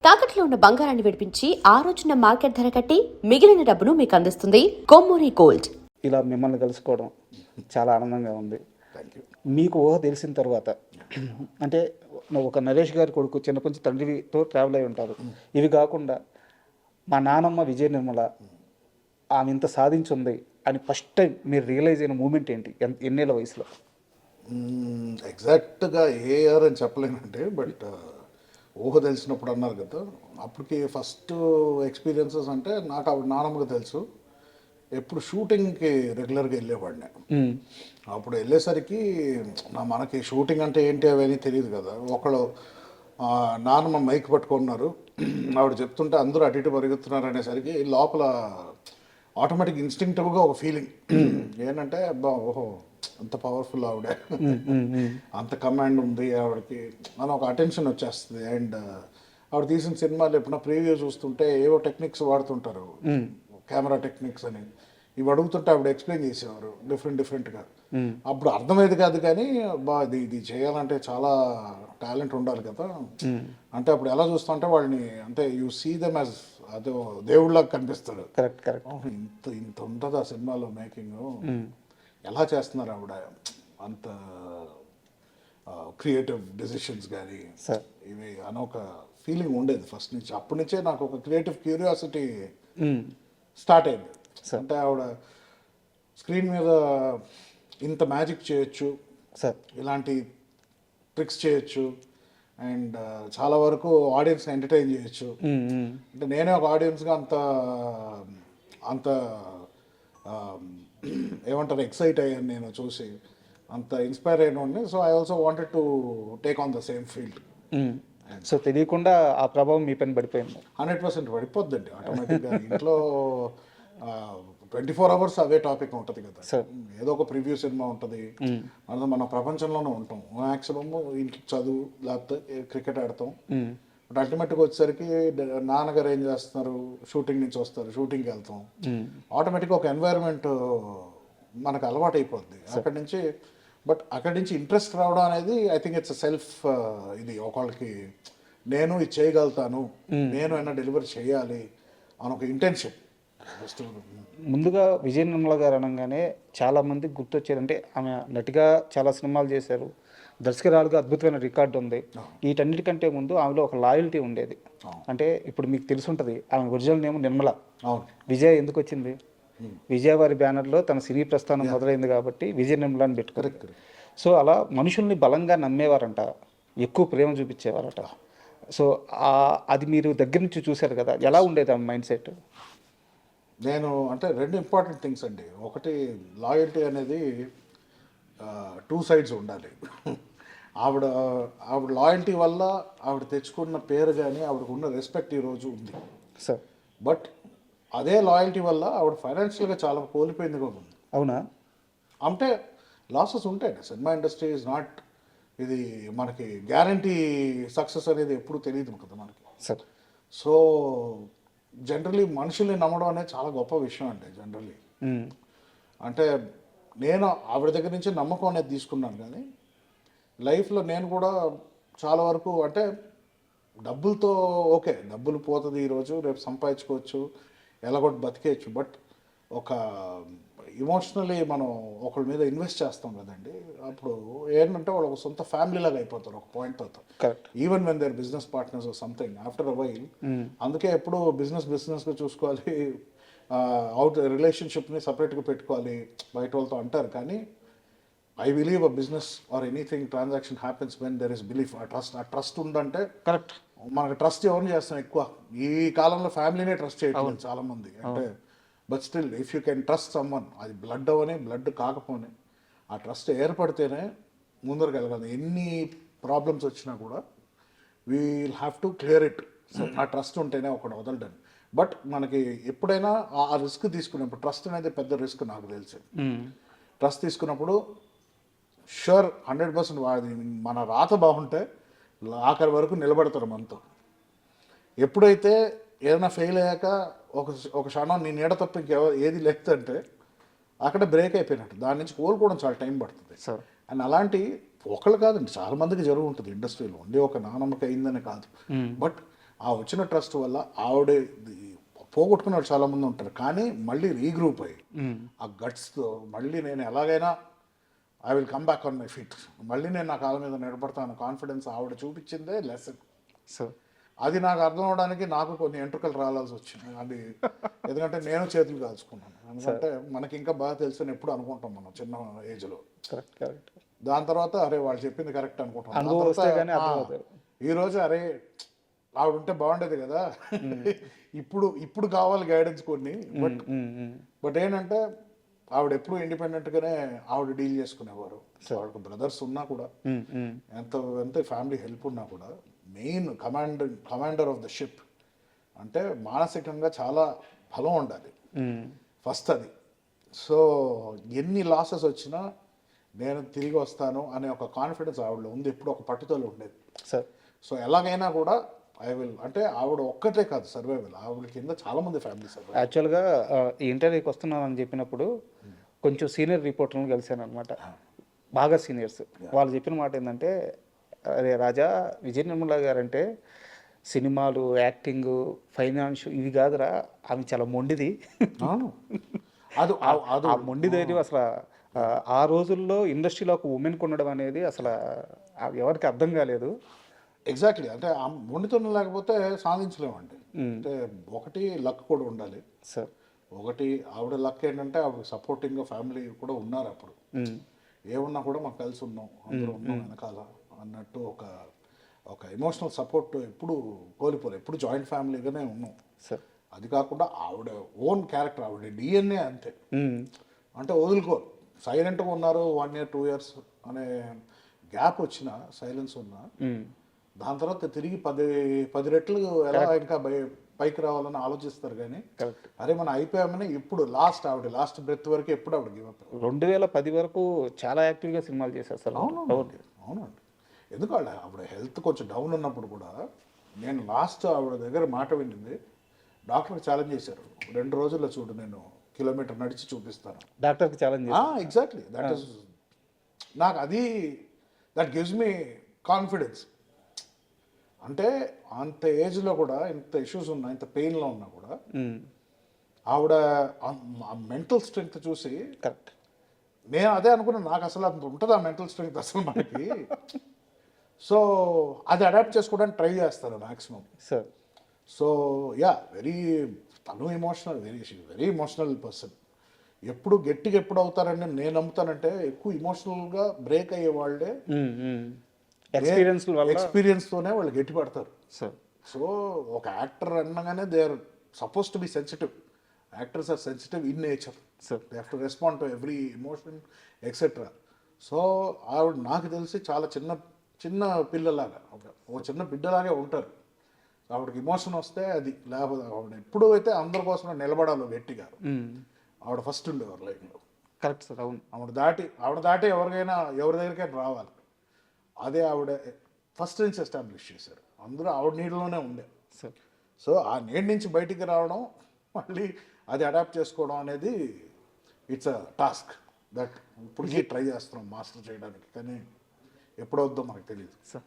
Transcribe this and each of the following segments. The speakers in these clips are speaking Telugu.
తాకట్లో ఉన్న బంగారాన్ని విడిపించి ఆ రోజున మార్కెట్ ధర కట్టి మిగిలిన డబ్బును మీకు అందిస్తుంది కొమ్మూరి గోల్డ్. ఇలా మిమ్మల్ని కలుసుకోవడం చాలా ఆనందంగా ఉంది. మీకు ఊహ తెలిసిన తర్వాత అంటే ఒక నరేష్ గారి కొడుకు చిన్నప్పటి నుంచి తండ్రితో ట్రావెల్ అయి ఉంటారు. ఇవి కాకుండా మా నానమ్మ విజయ నిర్మల ఆమె ఇంత సాధించుంది అని ఫస్ట్ టైం మీరు రియలైజ్ అయిన మూమెంట్ ఏంటి? ఎన్నేళ్ళ వయసులో? ఎగ్జాక్ట్గా ఏ ఇయర్ అని చెప్పలేనంటే, బట్ ఊహ తెలిసినప్పుడు అన్నారు కదా, అప్పటికి ఫస్ట్ ఎక్స్పీరియన్సెస్ అంటే నాకు ఆవిడ నానమ్మగా తెలుసు. ఎప్పుడు షూటింగ్కి రెగ్యులర్గా వెళ్ళేవాడిని. అప్పుడు వెళ్ళేసరికి మనకి షూటింగ్ అంటే ఏంటి అవన్నీ తెలియదు కదా. ఒకళ్ళు నానమ్మ మైక్ పట్టుకున్నారు, ఆవిడ చెప్తుంటే అందరూ అటు ఇటు పరిగెత్తున్నారు అనేసరికి లోపల ఆటోమేటిక్ ఇన్స్టింక్టివ్గా ఒక ఫీలింగ్ ఏంటంటే, అబ్బా ఓహో అంత పవర్ఫుల్ ఆవిడ, అంత కమాండ్ ఉంది ఆవిడకి అని ఒక అటెన్షన్ వచ్చేస్తుంది. అండ్ ఆవిడ తీసిన సినిమాలు ఎప్పుడన్నా ప్రీవ్యూ చూస్తుంటే ఏవో టెక్నిక్స్ వాడుతుంటారు, కెమెరా టెక్నిక్స్ అని. ఇవి అడుగుతుంటే ఆవిడ ఎక్స్ప్లెయిన్ చేసేవారు డిఫరెంట్గా. అప్పుడు అర్థమయ్యేది కాదు, కానీ బా ఇది చేయాలంటే చాలా టాలెంట్ ఉండాలి కదా. అంటే అప్పుడు ఎలా చూస్తుంటే వాళ్ళని అంటే యూ సీ దెమ్ యాజ్ అదే దేవుళ్ళకి కనిపిస్తారు. కరెక్ట్. ఇంత ఉంటుంది ఆ సినిమాలో మేకింగ్, ఎలా చేస్తున్నారు ఆవిడ, అంత క్రియేటివ్ డెసిషన్స్ కానీ ఇవి అని ఒక ఫీలింగ్ ఉండేది ఫస్ట్ నుంచి. అప్పటి నుంచే నాకు ఒక క్రియేటివ్ క్యూరియాసిటీ స్టార్ట్ అయింది. అంటే ఆవిడ స్క్రీన్ మీద ఇంత మ్యాజిక్ చేయొచ్చు, ఇలాంటి ట్రిక్స్ చేయొచ్చు, అండ్ చాలా వరకు ఆడియన్స్ని ఎంటర్టైన్ చేయొచ్చు. అంటే నేనే ఒక ఆడియన్స్గా అంత ఏమంటారు ఎక్సైట్ అయ్యాను నేను చూసి, అంత ఇన్స్పైర్ అయిన. So I also wanted to take on the same field. So తెలియకుండా ఆ ప్రభావం మీ పైన పడిపోయింది. 100% పడిపోద్దండి ఆటోమేటిక్గా. ఇంట్లో 24 hours అవే టాపిక్ ఉంటుంది కదా. ఏదో ఒక ప్రివ్యూ సినిమా ఉంటుంది, మన ప్రపంచంలోనే ఉంటాం. మ్యాక్సిమమ్ ఇంటికి చదువు లేకపోతే క్రికెట్ ఆడతాం. బట్ అల్టిమేట్గా వచ్చేసరికి నాన్నగారు ఏం చేస్తున్నారు, షూటింగ్ నుంచి వస్తారు, షూటింగ్కి వెళ్తాం. ఆటోమేటిక్గా ఒక ఎన్వైరన్మెంట్ మనకు అలవాటు అయిపోద్ది అక్కడి నుంచి. బట్ అక్కడి నుంచి ఇంట్రెస్ట్ రావడం అనేది ఐ థింక్ ఇట్స్ సెల్ఫ్ ఇది ఒకళ్ళకి నేను ఇది చేయగలుగుతాను, నేను అయినా డెలివరీ చేయాలి అని ఒక ఇంటెన్షన్. ముందుగా విజయ నిర్మల గారు అనగానే చాలామంది గుర్తొచ్చారంటే ఆమె నటిగా చాలా సినిమాలు చేశారు, దర్శకురాలుగా అద్భుతమైన రికార్డు ఉంది. వీటన్నిటికంటే ముందు ఆమెలో ఒక లాయల్టీ ఉండేది. అంటే ఇప్పుడు మీకు తెలిసి ఉంటుంది, ఆమె ఒరిజినల్ నేమ్ నిర్మల. విజయ ఎందుకు వచ్చింది? విజయ వారి బ్యానర్లో తన సినీ ప్రస్థానం మొదలైంది కాబట్టి విజయ నిర్మల అని పెట్టుకోరు. సో అలా మనుషుల్ని బలంగా నమ్మేవారంట, ఎక్కువ ప్రేమ చూపించేవారట. సో అది మీరు దగ్గర నుంచి చూశారు కదా, ఎలా ఉండేది ఆమె మైండ్ సెట్? నేను అంటే 2 ఇంపార్టెంట్ థింగ్స్ అండి. ఒకటి లాయల్టీ అనేది 2 sides ఉండాలి. ఆవిడ లాయల్టీ వల్ల ఆవిడ తెచ్చుకున్న పేరు కానీ ఆవిడకు ఉన్న రెస్పెక్ట్ ఈరోజు ఉంది సార్. బట్ అదే లాయల్టీ వల్ల ఆవిడ ఫైనాన్షియల్గా చాలా కోల్పోయింది కూడా ఉంది. అవునా? అంటే లాసెస్ ఉంటాయి. సినిమా ఇండస్ట్రీ ఈజ్ నాట్ ఇది మనకి గ్యారంటీ సక్సెస్ అనేది ఎప్పుడు తెలియదు కదా మనకి. సో జనరలీ మనుషుల్ని నమ్మడం అనేది చాలా గొప్ప విషయం అండి జనరలీ. అంటే నేను ఆవిడ దగ్గర నుంచి నమ్మకం అనేది తీసుకున్నాను, కానీ లైఫ్లో నేను కూడా చాలా వరకు అంటే డబ్బులతో ఓకే, డబ్బులు పోతుంది ఈరోజు, రేపు సంపాదించుకోవచ్చు, ఎలా కూడా బతికేయచ్చు. బట్ ఒక ఇమోషనలీ మనం ఒకళ్ళ మీద ఇన్వెస్ట్ చేస్తాం కదండి, అప్పుడు ఏంటంటే వాళ్ళు ఒక సొంత ఫ్యామిలీ లాగా అయిపోతారు ఒక పాయింట్ తర్వాత. Even when their business partners or something after a while. అందుకే ఎప్పుడు బిజినెస్గా చూసుకోవాలి, రిలేషన్షిప్ని సపరేట్గా పెట్టుకోవాలి బయట వాళ్ళతో అంటారు. కానీ I believe a business or anything transaction happens when there is belief. ఆ ట్రస్ట్ ఉందంటే కరెక్ట్. మనకు ట్రస్ట్ ఎవరిని చేస్తాం ఎక్కువ ఈ కాలంలో? ఫ్యామిలీనే ట్రస్ట్ చేయట్లేదు చాలామంది. అంటే but still if you can trust someone, అది బ్లడ్ అవని బ్లడ్ కాకపోని ఆ ట్రస్ట్ ఏర్పడితేనే ముందరకు వెళ్ళగలదు. ఎన్ని ప్రాబ్లమ్స్ వచ్చినా కూడా we will have to clear it. ఆ ట్రస్ట్ ఉంటేనే ఒకటి వదలడం. బట్ మనకి ఎప్పుడైనా ఆ రిస్క్ తీసుకున్నప్పుడు, ట్రస్ట్ అనేది పెద్ద రిస్క్ నాకు తెలిసి. ట్రస్ట్ తీసుకున్నప్పుడు షూర్ 100% మన రాత బాగుంటే ఆఖరి వరకు నిలబడతారు మనతో. ఎప్పుడైతే ఏదైనా ఫెయిల్ అయ్యాక ఒక క్షణం నీ నీడ తప్ప ఏది లేదంటే అక్కడ బ్రేక్ అయిపోయినట్టు. దాని నుంచి కోలుకోవడం చాలా టైం పడుతుంది. అండ్ అలాంటి ఒకళ్ళు కాదండి, చాలా మందికి జరుగుతుంది ఇండస్ట్రీలో. ఉండి ఒక నానమ్మకి అయిందని కాదు. బట్ ఆ వచ్చిన ట్రస్ట్ వల్ల ఆవిడ పోగొట్టుకున్న వాళ్ళు చాలామంది ఉంటారు, కానీ మళ్ళీ రీగ్రూప్ అయ్యి ఆ గట్స్తో మళ్ళీ నేను ఎలాగైనా I will come back on my feet, మళ్ళీ నేను నా కాళ్ళ మీద నిలబడతాను కాన్ఫిడెన్స్ ఆవిడ చూపించిందే లెసన్. సో అది నాకు అర్థం అవడానికి నాకు కొన్ని ఎంట్రుకలు రావాల్సి వచ్చింది. అది ఎందుకంటే నేను చేతులు కాల్చుకున్నాను, ఎందుకంటే మనకి ఇంకా బాగా తెలుసు అని ఎప్పుడు అనుకుంటాం మనం చిన్న ఏజ్లో. Correct correct. దాని తర్వాత అరే వాళ్ళు చెప్పింది కరెక్ట్ అనుకుంటాం. అనుభవం వస్తే గానీ అర్థం అవుతుంది. ఈరోజు అరే ఆవిడ ఉంటే బాగుండేది కదా, ఇప్పుడు కావాలి గైడెన్స్ కొన్ని. బట్ ఏంటంటే ఆవిడ ఎప్పుడు ఇండిపెండెంట్గానే ఆవిడ డీల్ చేసుకునేవారు. ఆవిడకు బ్రదర్స్ ఉన్నా కూడా, ఎంత ఫ్యామిలీ హెల్ప్ ఉన్నా కూడా, main commander of the ship అంటే మానసికంగా చాలా బలం ఉండాలి ఫస్ట్ అది. సో ఎన్ని లాసెస్ వచ్చినా నేను తిరిగి వస్తాను అనే ఒక కాన్ఫిడెన్స్ ఆవిడలో ఉంది, ఎప్పుడు ఒక పట్టుదల ఉండేది సార్. సో ఎలాగైనా కూడా ఐ విల్, అంటే ఆవిడ ఒక్కటే కాదు సర్వైవల్, ఆవిడ కింద చాలా మంది ఫ్యామిలీ సర్వైవల్. యాక్చువల్గా ఈ ఇంటర్వ్యూకి వస్తున్నానని చెప్పినప్పుడు కొంచెం సీనియర్ రిపోర్టర్లను కలిశాను అనమాట, బాగా సీనియర్స్. వాళ్ళు చెప్పిన మాట ఏంటంటే, అరే రాజా, విజయ నిర్మల గారు అంటే సినిమాలు, యాక్టింగ్, ఫైనాన్స్ ఇవి కాదురా, ఆమె చాలా మొండిది. అది ఆ మొండి ధైర్యం అసలు ఆ రోజుల్లో ఇండస్ట్రీలో ఒక ఉమెన్కి ఉండడం అనేది అసలు ఎవరికి అర్థం కాలేదు. ఎగ్జాక్ట్లీ, అంటే ఆ మొండితనం లేకపోతే సాధించలేమండి. అంటే ఒకటి లక్ కూడా ఉండాలి సార్. ఒకటి ఆవిడ లక్ ఏంటంటే ఆవిడ సపోర్టింగ్గా ఫ్యామిలీ కూడా ఉన్నారు. అప్పుడు ఏమున్నా కూడా మాకు కలిసి ఉన్నాం, అందరూ ఉన్నాం వెనకాల అన్నట్టు ఒక ఎమోషనల్ సపోర్ట్ ఎప్పుడు కోల్పోలేదు, ఎప్పుడు జాయింట్ ఫ్యామిలీగానే ఉన్నాం సార్. అది కాకుండా ఆవిడ ఓన్ క్యారెక్టర్, ఆవిడ డిఎన్ఏ అంతే, అంటే వదులుకోరు. సైలెంట్గా ఉన్నారు 1 year 2 years అనే గ్యాప్ వచ్చిన సైలెన్స్ ఉన్నా, దాని తర్వాత తిరిగి 10 రెట్లు ఎలా ఇంకా పైకి రావాలని ఆలోచిస్తారు. కానీ అరే మనం అయిపోయామని ఇప్పుడు ఆవిడ లాస్ట్ బ్రెత్ వరకు ఎప్పుడు ఆవిడ గివ్ అప్. 2010 వరకు చాలా యాక్టివ్గా సినిమాలు చేశారు సార్. అవునండి. ఎందుకంటే ఆవిడ హెల్త్ కొంచెం డౌన్ ఉన్నప్పుడు కూడా నేను లాస్ట్ ఆవిడ దగ్గర మాట వింటుంది, డాక్టర్కి ఛాలెంజ్ చేశారు, 2 రోజుల్లో చూడు నేను కిలోమీటర్ నడిచి చూపిస్తాను. డాక్టర్కి ఛాలెంజ్. ఎగ్జాక్ట్లీ, దట్ ఈస్ నాకు అది దట్ గివ్స్ మీ కాన్ఫిడెన్స్. అంటే అంత ఏజ్లో కూడా ఇంత ఇష్యూస్ ఉన్నా, ఇంత పెయిన్లో ఉన్నా కూడా ఆవిడ మెంటల్ స్ట్రెంగ్త్ చూసి, కరెక్ట్, నేను అదే అనుకున్నాను, నాకు అసలు అంత ఉంటుంది ఆ మెంటల్ స్ట్రెంగ్త్ అసలు మనకి. సో అది అడాప్ట్ చేసుకోవడానికి ట్రై చేస్తాను మ్యాక్సిమం సార్. సో తను వెరీ ఎమోషనల్ పర్సన్. ఎప్పుడు గట్టిగా ఎప్పుడు అవుతారని నేను నమ్ముతానంటే, ఎక్కువ ఎమోషనల్గా బ్రేక్ అయ్యే వాళ్ళే ఎక్స్పీరియన్స్తోనే వాళ్ళు గట్టి పడతారు. సో ఒక యాక్టర్ అనగానే they are suppose to be sensitive. Actors are sensitive in nature, they have to respond to every emotion etcetera. So ఆవిడ నాకు తెలిసి చాలా చిన్న పిల్లలాగా, ఒక చిన్న బిడ్డలాగే ఉంటారు. ఆవిడకి ఎమోషన్ వస్తే అది, లేకపోతే ఆవిడ ఎప్పుడు అయితే అందరి కోసం నిలబడాలో గట్టిగా, ఆవిడ ఫస్ట్ ఉండేవారు లైన్లో. Correct sir. అవును, ఆవిడ దాటి ఎవరి దగ్గరికైనా రావాలి. అదే ఆవిడ ఫస్ట్ నుంచి ఎస్టాబ్లిష్ చేశారు. అందరూ ఆవిడ నీడలోనే ఉండే సార్. సో ఆ నీడ నుంచి బయటికి రావడం, మళ్ళీ అది అడాప్ట్ చేసుకోవడం అనేది ఇట్స్ అ టాస్క్ దట్ ఇప్పటికీ ట్రై చేస్తున్నాం మాస్టర్ చేయడానికి, కానీ ఎప్పుడవుద్దో మనకు తెలియదు సార్.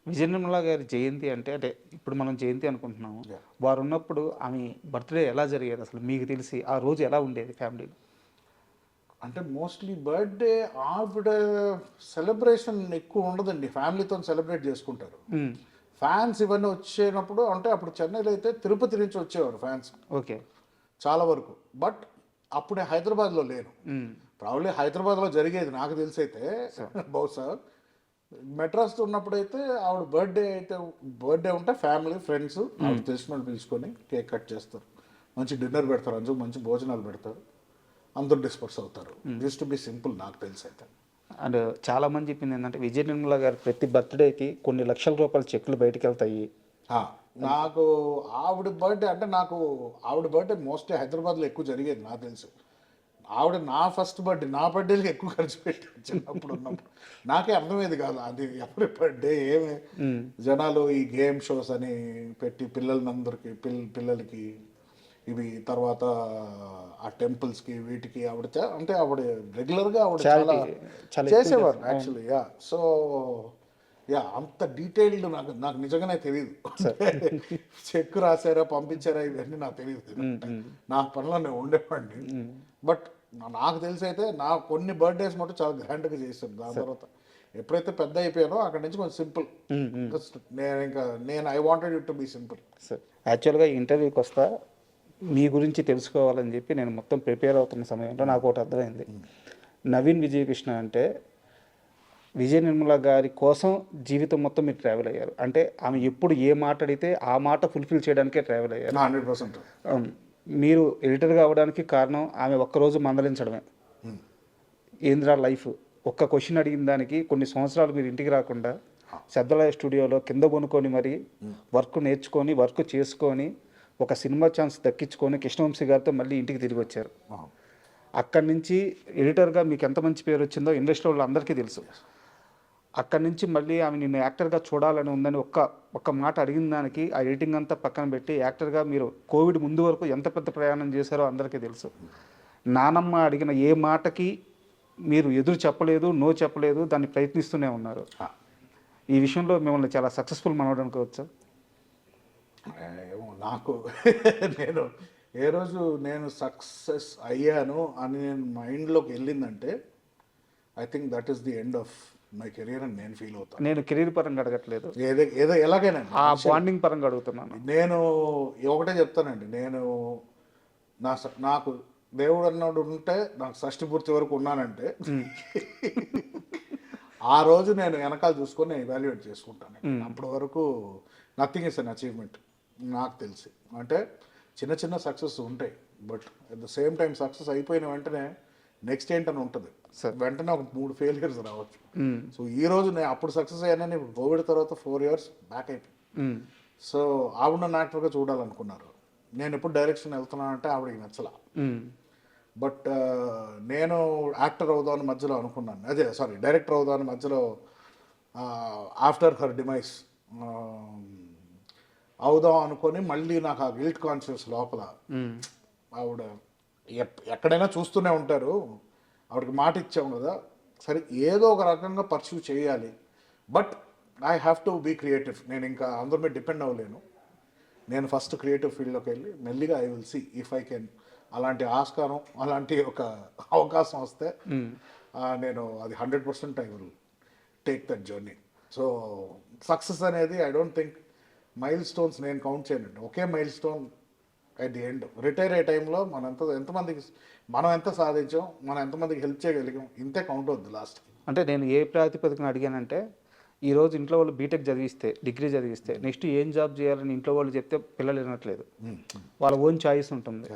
విజయ నిర్మల గారి జయంతి అంటే ఇప్పుడు మనం జయంతి అనుకుంటున్నాము, వారు ఉన్నప్పుడు ఆమె బర్త్డే ఎలా జరిగేది అసలు మీకు తెలిసి, ఆ రోజు ఎలా ఉండేది ఫ్యామిలీలో? అంటే మోస్ట్లీ బర్త్డే ఆవిడ సెలబ్రేషన్ ఎక్కువ ఉండదండి, ఫ్యామిలీతో సెలబ్రేట్ చేసుకుంటారు. ఫ్యాన్స్ ఇవన్నీ వచ్చేటప్పుడు, అంటే అప్పుడు చెన్నైలో అయితే తిరుపతి నుంచి వచ్చేవారు ఫ్యాన్స్, ఓకే, చాలా వరకు. బట్ అప్పుడే హైదరాబాద్లో లేను, ప్రాబ్లీ హైదరాబాద్లో జరిగేది నాకు తెలిసి అయితే. బహుశా మెడ్రాస్తో ఉన్నప్పుడైతే ఆవిడ బర్త్డే ఉంటే ఫ్యామిలీ ఫ్రెండ్స్ ఆవిడ తెలిసిన వాళ్ళు పిలుచుకొని కేక్ కట్ చేస్తారు, మంచి డిన్నర్ పెడతారు, మంచి భోజనాలు పెడతారు, అందరూ డిస్పర్స్ అవుతారు. యూస్ టు బి సింపుల్ నాకు తెలిసి అయితే. అండ్ చాలా మంది చెప్పింది ఏంటంటే, విజయ నిర్మల గారు ప్రతి బర్త్డేకి కొన్ని లక్షల రూపాయల చెక్కులు బయటకు వెళ్తాయి. నాకు ఆవిడ బర్త్డే మోస్ట్లీ హైదరాబాద్లో ఎక్కువ జరిగేది నాకు తెలుసు. ఆవిడ నా ఫస్ట్ నా బర్త్డేకి ఎక్కువ ఖర్చు పెట్టారు చిన్నప్పుడు ఉన్నప్పుడు. నాకే అర్థమయ్యేది కాదు అది ఎవరి బర్త్డే ఏమి. జనాలు ఈ గేమ్ షోస్ అని పెట్టి పిల్లలకి ఇవి, తర్వాత ఆ టెంపుల్స్కి వీటికి ఆవిడ రెగ్యులర్గా ఆవిడ చాలా చేసేవారు యాక్చువల్లీ. సో యా అంత డీటెయిల్డ్ నాకు నాకు నిజంగానే తెలియదు. చెక్ రాశారా పంపించారా ఇవన్నీ నాకు తెలియదు. నా పనిలో నేను ఉండేవాడిని. బట్ నాకు తెలిసి అయితే నా కొన్ని బర్త్డేస్ మటు చాలా గ్రాండ్గా చేశాను. దాని తర్వాత ఎప్పుడైతే పెద్ద అయిపోయానో అక్కడి నుంచి కొంచెం సింపుల్. నేను I wanted it to be simple. Sir యాక్చువల్గా ఇంటర్వ్యూకి వస్తా మీ గురించి తెలుసుకోవాలని చెప్పి నేను మొత్తం ప్రిపేర్ అవుతున్న సమయంలో నాకు ఒకటి అర్థమైంది. నవీన్ విజయకృష్ణ అంటే విజయ నిర్మల గారి కోసం జీవితం మొత్తం మీరు ట్రావెల్ అయ్యారు. అంటే ఆమె ఎప్పుడు ఏ మాట అడిగితే ఆ మాట ఫుల్ఫిల్ చేయడానికే ట్రావెల్ అయ్యారు. 100%. మీరు ఎడిటర్గా అవ్వడానికి కారణం ఆమె ఒక్కరోజు మందలించడమే. ఏంద్రా లైఫ్, ఒక్క క్వశ్చన్ అడిగిన దానికి కొన్ని సంవత్సరాలు మీరు ఇంటికి రాకుండా శబ్దలయ స్టూడియోలో కింద కొనుక్కొని మరి వర్క్ నేర్చుకొని వర్క్ చేసుకొని ఒక సినిమా ఛాన్స్ దక్కించుకొని కృష్ణవంశీ గారితో మళ్ళీ ఇంటికి తిరిగి వచ్చారు. అక్కడి నుంచి ఎడిటర్గా మీకు ఎంత మంచి పేరు వచ్చిందో ఇండస్ట్రీ వాళ్ళు అందరికీ తెలుసు. అక్కడి నుంచి మళ్ళీ ఆమె నిన్ను యాక్టర్గా చూడాలని ఉందని ఒక్క మాట అడిగిన దానికి ఆ ఎడిటింగ్ అంతా పక్కన పెట్టి యాక్టర్గా మీరు కోవిడ్ ముందు వరకు ఎంత పెద్ద ప్రయాణం చేశారో అందరికీ తెలుసు. నానమ్మ అడిగిన ఏ మాటకి మీరు ఎదురు చెప్పలేదు, నో చెప్పలేదు, దాన్ని ప్రయత్నిస్తూనే ఉన్నారు. ఈ విషయంలో మిమ్మల్ని చాలా సక్సెస్ఫుల్ మనవడం అనుకోవచ్చు. ఏమో నాకు నేను ఏ రోజు నేను సక్సెస్ అయ్యాను అని నేను మైండ్లోకి వెళ్ళిందంటే I think that is the end of my career అని నేను ఫీల్ అవుతాను. నేను కెరీర్ పరంగా అడగట్లేదు, ఏదో ఎలాగైనా ఆ బాండింగ్ పరంగా అడుగుతున్నాను. నేను ఒకటే చెప్తానండి, నేను నాకు దేవుడు అన్నాడు ఉంటే నాకు షష్ఠి పూర్తి వరకు ఉన్నానంటే ఆ రోజు నేను వెనకాల చూసుకొని ఎవాల్యుయేట్ చేసుకుంటాను. అప్పటి వరకు నథింగ్ ఇస్ అన్ అచీవ్మెంట్ నాకు తెలిసి. అంటే చిన్న చిన్న సక్సెస్ ఉంటాయి, but at the same time success అయిపోయిన వెంటనే నెక్స్ట్ ఏంటని ఉంటుంది. వెంటనే ఒక 3 ఫెయిలియర్స్ రావచ్చు. సో ఈ రోజు నేను అప్పుడు సక్సెస్ అయ్యానని ఇప్పుడు కోవిడ్ తర్వాత 4 years బ్యాక్ అయిపోయింది. సో ఆవిడ నన్ను యాక్టర్గా చూడాలనుకున్నారు. నేను ఎప్పుడు డైరెక్షన్ వెళ్తున్నానంటే ఆవిడకి నచ్చలా. బట్ నేను యాక్టర్ అవుదామని మధ్యలో అనుకున్నాను, డైరెక్టర్ అవుదామని మధ్యలో ఆఫ్టర్ హర్ డిమైస్ అవుదాం అనుకొని మళ్ళీ నాకు ఆ గిల్ట్ కాన్షియస్ లోపల ఆవిడ ఎక్కడైనా చూస్తూనే ఉంటారు, ఆవిడకి మాట ఇచ్చాం కదా, సరే ఏదో ఒక రకంగా పర్సూ చేయాలి, but I have to be creative. నేను ఇంకా అందరి మీద డిపెండ్ అవ్వలేను. నేను ఫస్ట్ క్రియేటివ్ ఫీల్డ్లోకి వెళ్ళి మెల్లిగా I will see if I can అలాంటి ఆస్కారం అలాంటి ఒక అవకాశం వస్తే నేను అది 100% I will take that journey. So success అనేది I don't think milestones నేను కౌంట్ చేయనండి. ఒకే milestone at the end. Retire అయ్యే టైంలో ఎంతమందికి మనం ఎంత సాధించాం, మనం ఎంతమందికి హెల్ప్ చేయగలిగాం, ఇంతే కౌంట్ అవుద్ది లాస్ట్. అంటే నేను ఏ ప్రాతిపదికన అడిగానంటే, ఈరోజు ఇంట్లో వాళ్ళు బీటెక్ చదివిస్తే, డిగ్రీ చదివిస్తే నెక్స్ట్ ఏం జాబ్ చేయాలని ఇంట్లో వాళ్ళు చెప్తే పిల్లలు వినట్లేదు, వాళ్ళ ఓన్ చాయిస్ ఉంటుంది.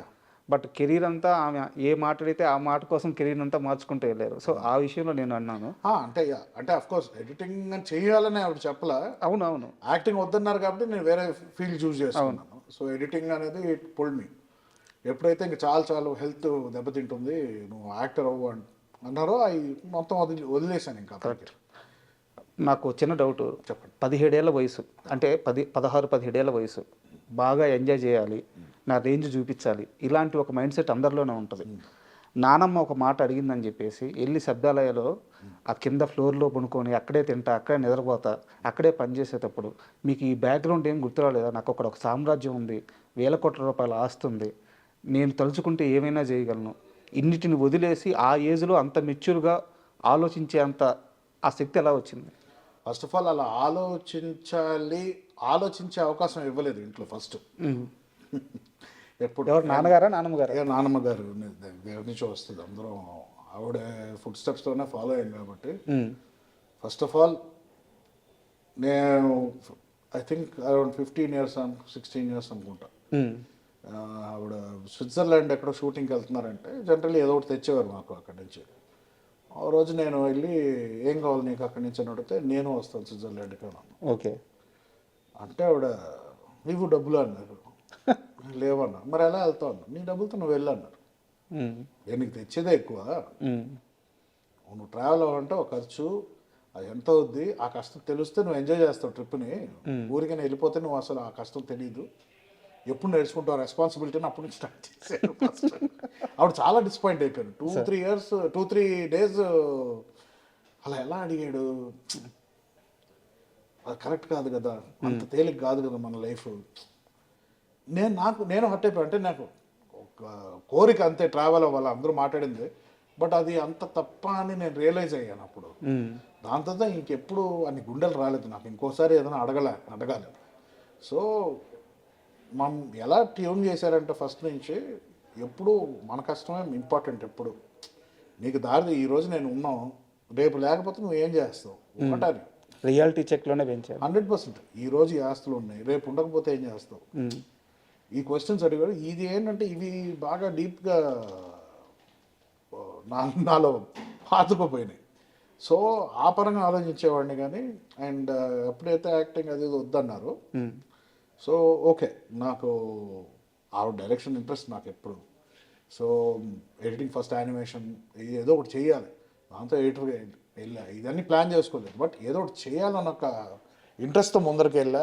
బట్ కెరీర్ అంతా ఆమె ఏ మాట అడిగితే ఆ మాట కోసం కెరీర్ అంతా మార్చుకుంటూ వెళ్ళారు. సో ఆ విషయంలో నేను అన్నాను. అంటే అఫ్ కోర్స్ ఎడిటింగ్ చేయాలని ఆవిడ చెప్పలా. అవునవును, యాక్టింగ్ వద్దన్నారు కాబట్టి నేను వేరే ఫీల్డ్ చూస్ చేసుకున్నాను. సో ఎడిటింగ్ అనేది ఇట్ పుల్డ్ మీ. ఎప్పుడైతే ఇంకా చాలు హెల్త్ దెబ్బతింటుంది, నువ్వు యాక్టర్ అవ్వు అన్నారో అవి మొత్తం వదిలేశాను ఇంకా. కరెక్ట్. నాకు చిన్న డౌట్, చెప్పండి. 17 ఏళ్ల వయసు, అంటే 16-17 ఏళ్ల వయసు, బాగా ఎంజాయ్ చేయాలి, నా రేంజ్ చూపించాలి, ఇలాంటి ఒక మైండ్ సెట్ అందరిలోనే ఉంటుంది. నానమ్మ ఒక మాట అడిగిందని చెప్పేసి వెళ్ళి శబ్దాలయలో ఆ కింద ఫ్లోర్లో పనుకొని అక్కడే తింటా, అక్కడే నిద్రపోతా, అక్కడే పనిచేసేటప్పుడు మీకు ఈ బ్యాక్గ్రౌండ్ ఏం గుర్తురాలేదా? నాకు అక్కడ ఒక సామ్రాజ్యం ఉంది, వేల కోట్ల రూపాయల ఆస్తి ఉంది, నేను తలుచుకుంటే ఏమైనా చేయగలను, ఇన్నిటిని వదిలేసి ఆ ఏజ్లో అంత మెచ్యూర్గా ఆలోచించేంత ఆ శక్తి ఎలా వచ్చింది? ఫస్ట్ ఆఫ్ ఆల్ అలా ఆలోచించే అవకాశం ఇవ్వలేదు ఇంట్లో ఫస్ట్. ఎప్పుడు నాన్నగారా నాన్నమ్మగారు? నాన్నమ్మ గారు దగ్గర నుంచి వస్తుంది, అందరం ఆవిడ ఫుడ్ స్టెప్స్తోనే ఫాలో అయ్యాం కాబట్టి. ఫస్ట్ ఆఫ్ ఆల్ నేను I think around 15 years 16 years అనుకుంటా, ఆవిడ స్విట్జర్లాండ్ ఎక్కడో షూటింగ్కి వెళ్తున్నారంటే జనరల్లీ ఏదో ఒకటి తెచ్చేవారు మాకు అక్కడి నుంచి. ఆ రోజు నేను వెళ్ళి ఏం కావాలి నీకు అక్కడి నుంచి అని అడిగితే నేను వస్తాను స్విట్జర్లాండ్కి అన్నాను. ఓకే అంటే ఆవిడ నీవు డబ్బులు అన్నారు. లేవన్నా. మరి ఎలా వెళ్తావు అన్నా. నీ డబ్బులతో నువ్వు వెళ్ళన్నారు. నేను నీకు తెచ్చేదే ఎక్కువ, నువ్వు ట్రావెల్ అవ్వాలంటే ఒక ఖర్చు, అది ఎంత అవుద్ది, ఆ కష్టం తెలిస్తే నువ్వు ఎంజాయ్ చేస్తావు ట్రిప్ని. ఊరికైనా వెళ్ళిపోతే నువ్వు అసలు ఆ కష్టం తెలియదు, ఎప్పుడు నేర్చుకుంటావు రెస్పాన్సిబిలిటీని అప్పటి నుంచి స్టార్ట్ చేశాను ఫస్ట్. ఆవిడ చాలా డిసప్పాయింట్ అయిపోయాను. 2-3 days అలా ఎలా అడిగాడు. అది కరెక్ట్ కాదు కదా, అంత తేలిక కాదు కదా మన లైఫ్. నేను హర్ట్ అయిపోయా. అంటే నాకు ఒక కోరిక అంతే, ట్రావెల్ అవ్వాలి, అందరూ మాట్లాడింది, బట్ అది అంత తప్ప అని నేను రియలైజ్ అయ్యాను అప్పుడు. దాని తర్వాత ఇంకెప్పుడు అన్ని గుండెలు రాలేదు నాకు, ఇంకోసారి ఏదైనా అడగాలి. సో మనం ఎలా ట్యూన్ చేశారంటే ఫస్ట్ నుంచి ఎప్పుడు మన కష్టమే ఇంపార్టెంట్. ఎప్పుడు నీకు దారి ఈరోజు నేను ఉన్నావు, రేపు లేకపోతే నువ్వు ఏం చేస్తావు ఒకటారి రియాలిటీ చెక్లోనే పెంచారు. 100%. ఈరోజు ఈ ఆస్తులు ఉన్నాయి, రేపు ఉండకపోతే ఏం చేస్తావు? ఈ క్వశ్చన్స్ అడిగాడు. ఇది ఏంటంటే ఇవి బాగా డీప్గా నాలో పాతుకుపోయినాయి. సో ఆ పరంగా ఆలోచించేవాడిని కానీ. అండ్ ఎప్పుడైతే యాక్టింగ్ అది ఇది వద్దన్నారు, సో ఓకే, నాకు ఆ డైరెక్షన్ ఇంట్రెస్ట్ నాకు ఎప్పుడు. సో ఎడిటింగ్ ఫస్ట్ యానిమేషన్ ఏదో ఒకటి చేయాలి, దాంతో ఎడిటర్గా వెళ్ళా. ఇదన్నీ ప్లాన్ చేసుకోలేదు, బట్ ఏదో ఒకటి చేయాలన్న ఒక ఇంట్రెస్ట్తో ముందరికి వెళ్ళా.